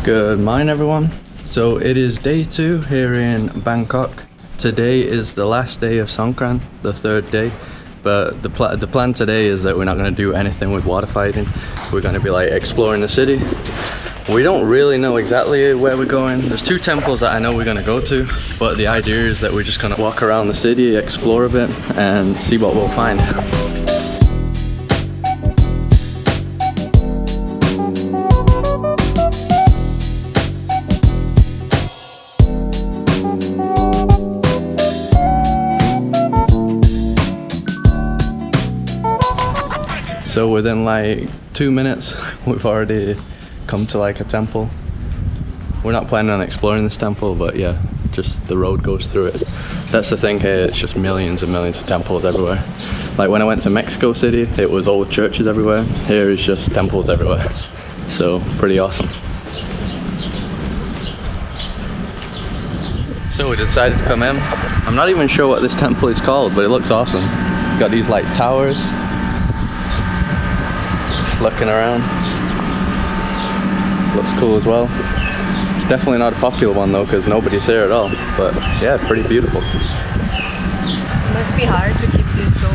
Good morning, everyone. So it is day 2 here in Bangkok. Today is the last day of Songkran, the 3rd day. But the plan today is that we're not going to do anything with water fighting. We're going to be like exploring the city. We don't really know exactly where we're going. There's 2 temples that I know we're going to go to, but the idea is that we're just going to walk around the city, explore a bit, and see what we'll find. So within like 2 minutes, we've already come to like a temple. We're not planning on exploring this temple, but yeah, just the road goes through it. That's the thing here, it's just millions and millions of temples everywhere. Like when I went to Mexico City, it was old churches everywhere. Here is just temples everywhere. So pretty awesome. So we decided to come in. I'm not even sure what this temple is called, but it looks awesome. It's got these like towers. Looking around, looks cool as well. It's definitely not a popular one though, because nobody's here at all, but yeah, pretty beautiful. It must be hard to keep this so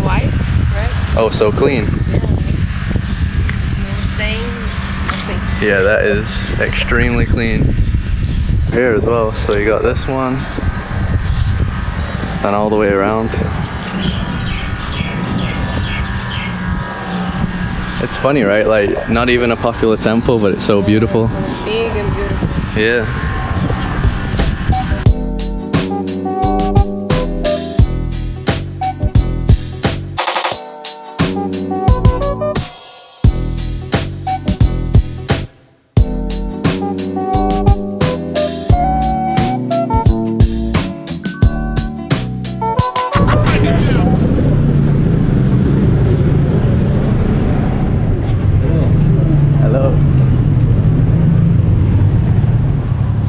white, right? Oh, so clean. Yeah, no stain, nothing. Yeah, that is extremely clean. Here as well, so you got this one and all the way around. It's funny, right? Like, not even a popular temple, but it's so beautiful. Big and beautiful. Yeah.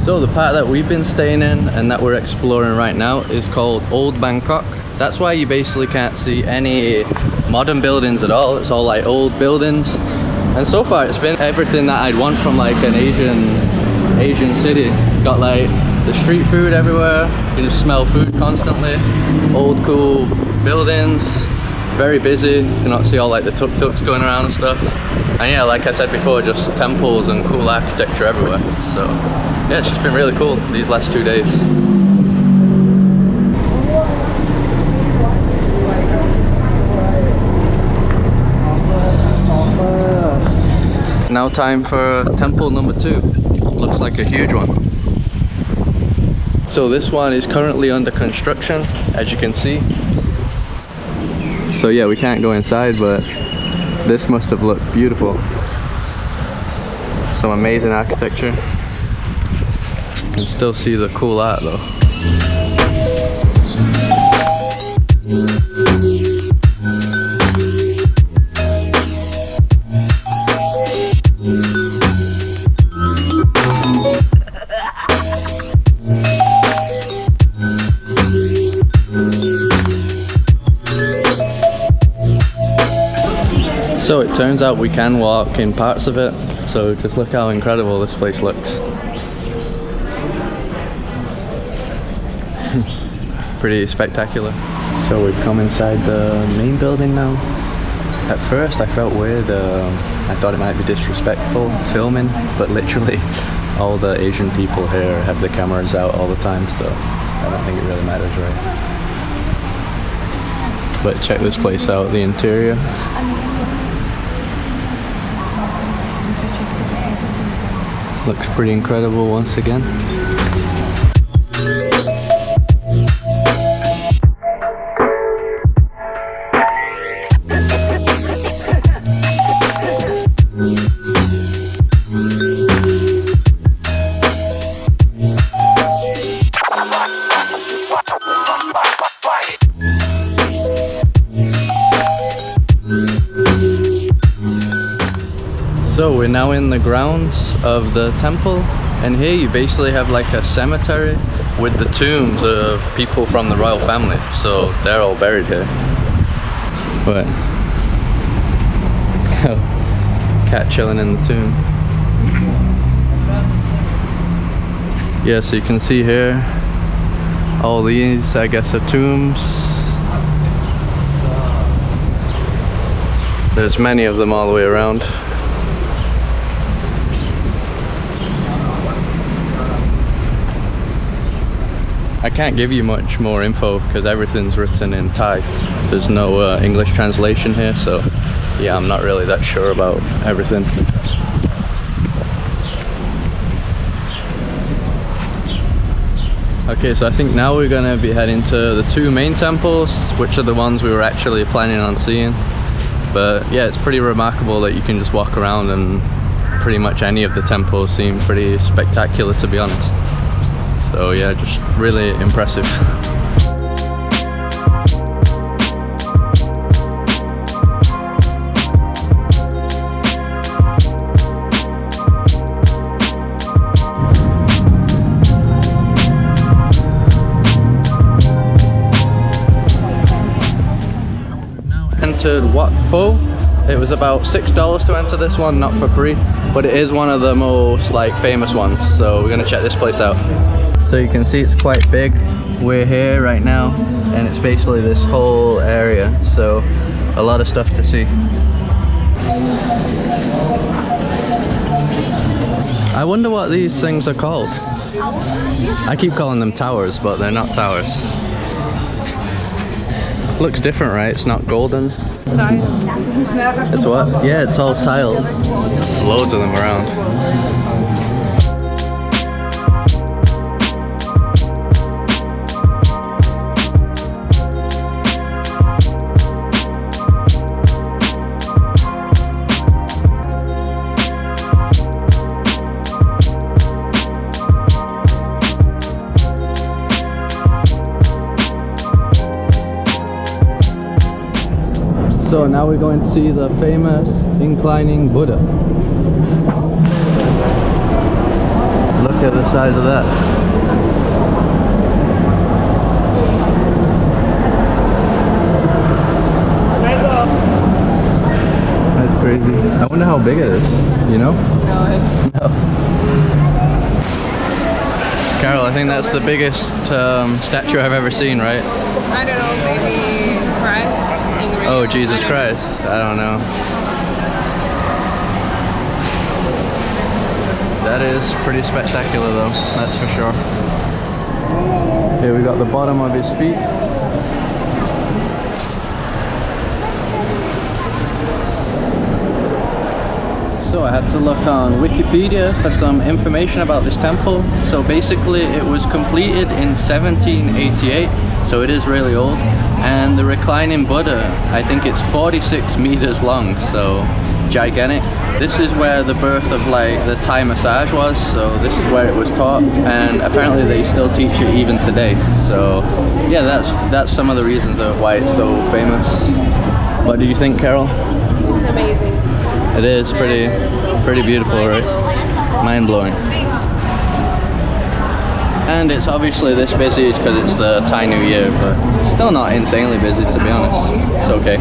So the part that we've been staying in and that we're exploring right now is called Old Bangkok. That's why you basically can't see any modern buildings at all. It's all like old buildings. And so far it's been everything that I'd want from like an Asian city. Got like the street food everywhere. You can just smell food constantly. Old cool buildings. Very busy. You can see all like the tuk-tuks going around and stuff. And yeah, like I said before, just temples and cool architecture everywhere. So yeah, it's just been really cool these last 2 days. Now time for temple number 2. Looks like a huge one. So this one is currently under construction, as you can see. So yeah, we can't go inside, but this must have looked beautiful. Some amazing architecture. You can still see the cool art though. So it turns out we can walk in parts of it, so just look how incredible this place looks. Pretty spectacular. So we've come inside the main building now. At first I felt weird, I thought it might be disrespectful filming, but literally all the Asian people here have their cameras out all the time, so I don't think it really matters, right? But check this place out, the interior. Looks pretty incredible once again. So we're now in the grounds of the temple, and here you basically have like a cemetery with the tombs of people from the royal family, so they're all buried here. But cat chilling in the tomb. Yeah, so you can see here, all these, I guess, are tombs. There's many of them all the way around. I can't give you much more info because everything's written in Thai. There's no English translation here, so yeah, I'm not really that sure about everything. Okay, so I think now we're gonna be heading to the two main temples, which are the ones we were actually planning on seeing. But yeah, it's pretty remarkable that you can just walk around and pretty much any of the temples seem pretty spectacular, to be honest. So yeah, just really impressive. Entered Wat Pho. It was about $6 to enter this one, not for free, but it is one of the most like famous ones, so we're gonna check this place out. So you can see it's quite big. We're here right now and it's basically this whole area, so a lot of stuff to see. I wonder what these things are called. I keep calling them towers, but they're not towers. Looks different, right? It's not golden. It's what? Yeah, it's all tiled. Loads of them around. So now we're going to see the famous reclining Buddha. Look at the size of that. That's crazy. I wonder how big it is, you know? No. Carol, I think that's the biggest statue I've ever seen, right? I don't know, maybe Christ. Oh, Jesus Christ. I don't know. That is pretty spectacular though, that's for sure. Here we got the bottom of his feet. So I had to look on Wikipedia for some information about this temple. So basically it was completed in 1788, so it is really old. And the reclining Buddha, I think it's 46 meters long, so gigantic. This is where the birth of like the Thai massage was, so this is where it was taught, and apparently they still teach it even today. So yeah, that's some of the reasons of why it's so famous. What do you think, Carol? It's amazing. It is pretty beautiful, right? Mind-blowing. And it's obviously this busy because it's the Thai New Year, but still not insanely busy, to be honest. It's okay.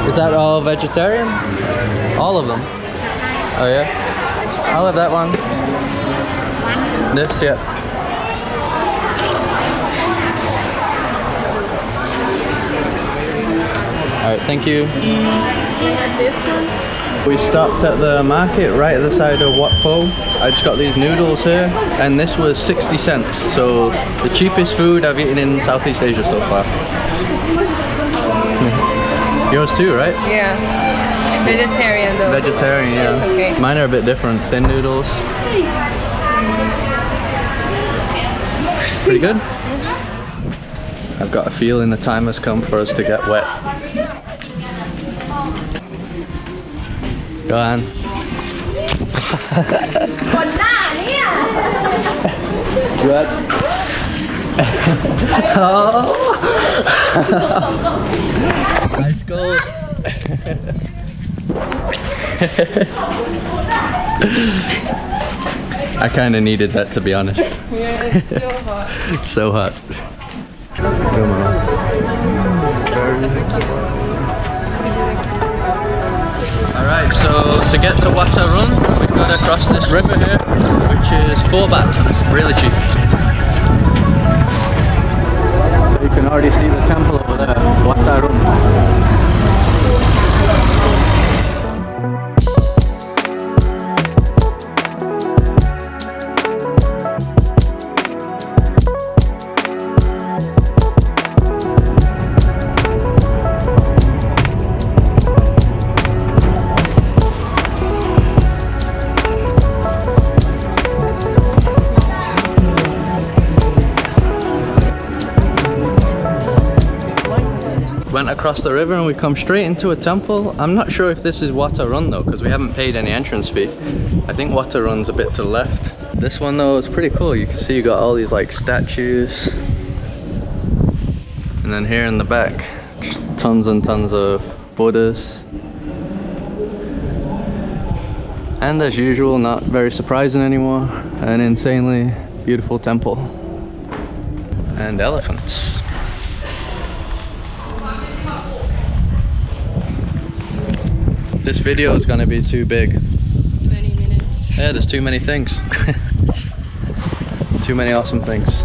Is that all vegetarian? All of them? Oh yeah? I'll have that one. This, yeah. Alright, thank you. We have this one. We stopped at the market right at the side of Wat Pho. I just got these noodles here, and this was 60 cents. So the cheapest food I've eaten in Southeast Asia so far. Yours too, right? Yeah. Vegetarian though. Vegetarian, yeah. It's okay. Mine are a bit different. Thin noodles. Pretty good. I've got a feeling the time has come for us to get wet. Go on. Good. Oh. Nice goal. I kind of needed that, to be honest. Yeah, it's so hot. So hot. Come on. Alright, so to get to Wat Arun, we've got to cross this river here, which is 4 baht, really cheap. So you can already see the temple over there, Wat Arun. Went across the river and we come straight into a temple. I'm not sure if this is Wat Arun though, because we haven't paid any entrance fee. I think Wat Arun's a bit to the left. This one though is pretty cool. You can see you got all these like statues. And then here in the back, just tons and tons of Buddhas. And as usual, not very surprising anymore, an insanely beautiful temple. And elephants. This video is gonna be too big. 20 minutes. Yeah, there's too many things. Too many awesome things.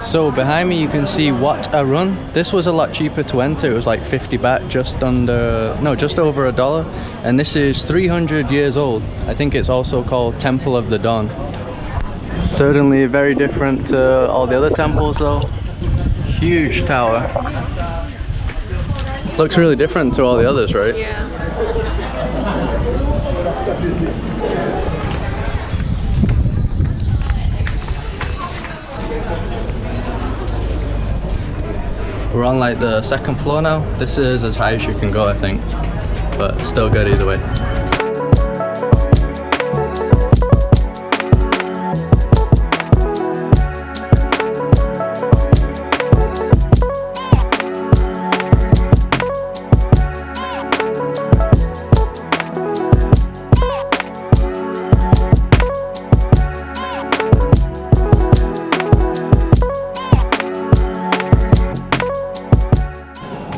So behind me you can see Wat Arun. This was a lot cheaper to enter. It was like 50 baht, just over $1. And this is 300 years old. I think it's also called Temple of the Dawn. Certainly very different to all the other temples though. Huge tower. Looks really different to all the others, right? Yeah. We're on like the 2nd floor now. This is as high as you can go, I think, but still good either way.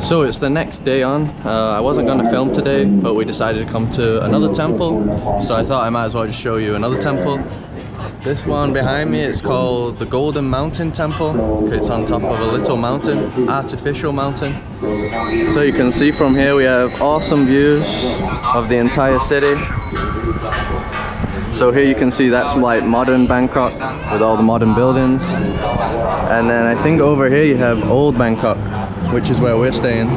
So it's the next day on. I wasn't going to film today, but we decided to come to another temple. So I thought I might as well just show you another temple. This one behind me is called the Golden Mountain Temple. It's on top of a little mountain, artificial mountain. So you can see from here we have awesome views of the entire city. So here you can see that's like modern Bangkok with all the modern buildings. And then I think over here you have Old Bangkok, which is where we're staying.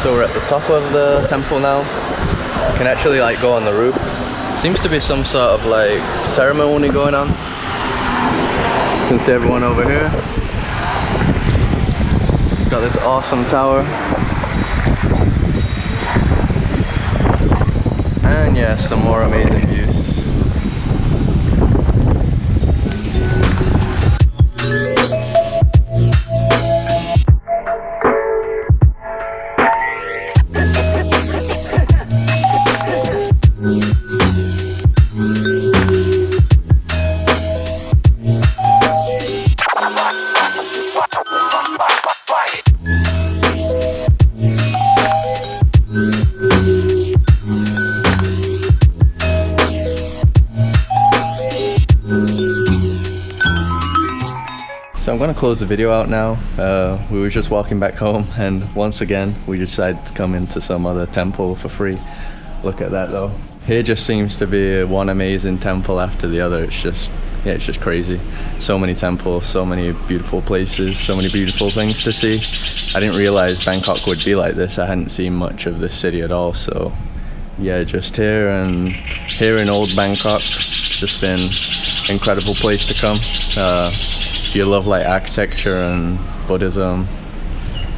So we're at the top of the temple now. You can actually like go on the roof. Seems to be some sort of like ceremony going on. You can see everyone over here. Got this awesome tower. And yeah, some more amazing views. So I'm going to close the video out now. We were just walking back home and once again we decided to come into some other temple for free. Look at that though. Here just seems to be one amazing temple after the other. It's just yeah, it's just crazy. So many temples, so many beautiful places, so many beautiful things to see. I didn't realize Bangkok would be like this. I hadn't seen much of this city at all, so yeah, just here in Old Bangkok, it's just been an incredible place to come. If you love like architecture and Buddhism,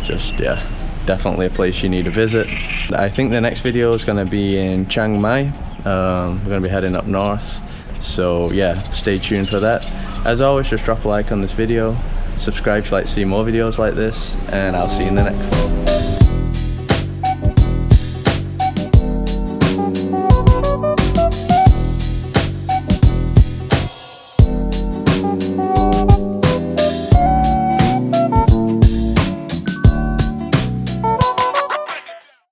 just yeah, definitely a place you need to visit. I think the next video is going to be in Chiang Mai. We're going to be heading up north, so yeah, stay tuned for that. As always, just drop a like on this video, subscribe if you'd like to see more videos like this, and I'll see you in the next one.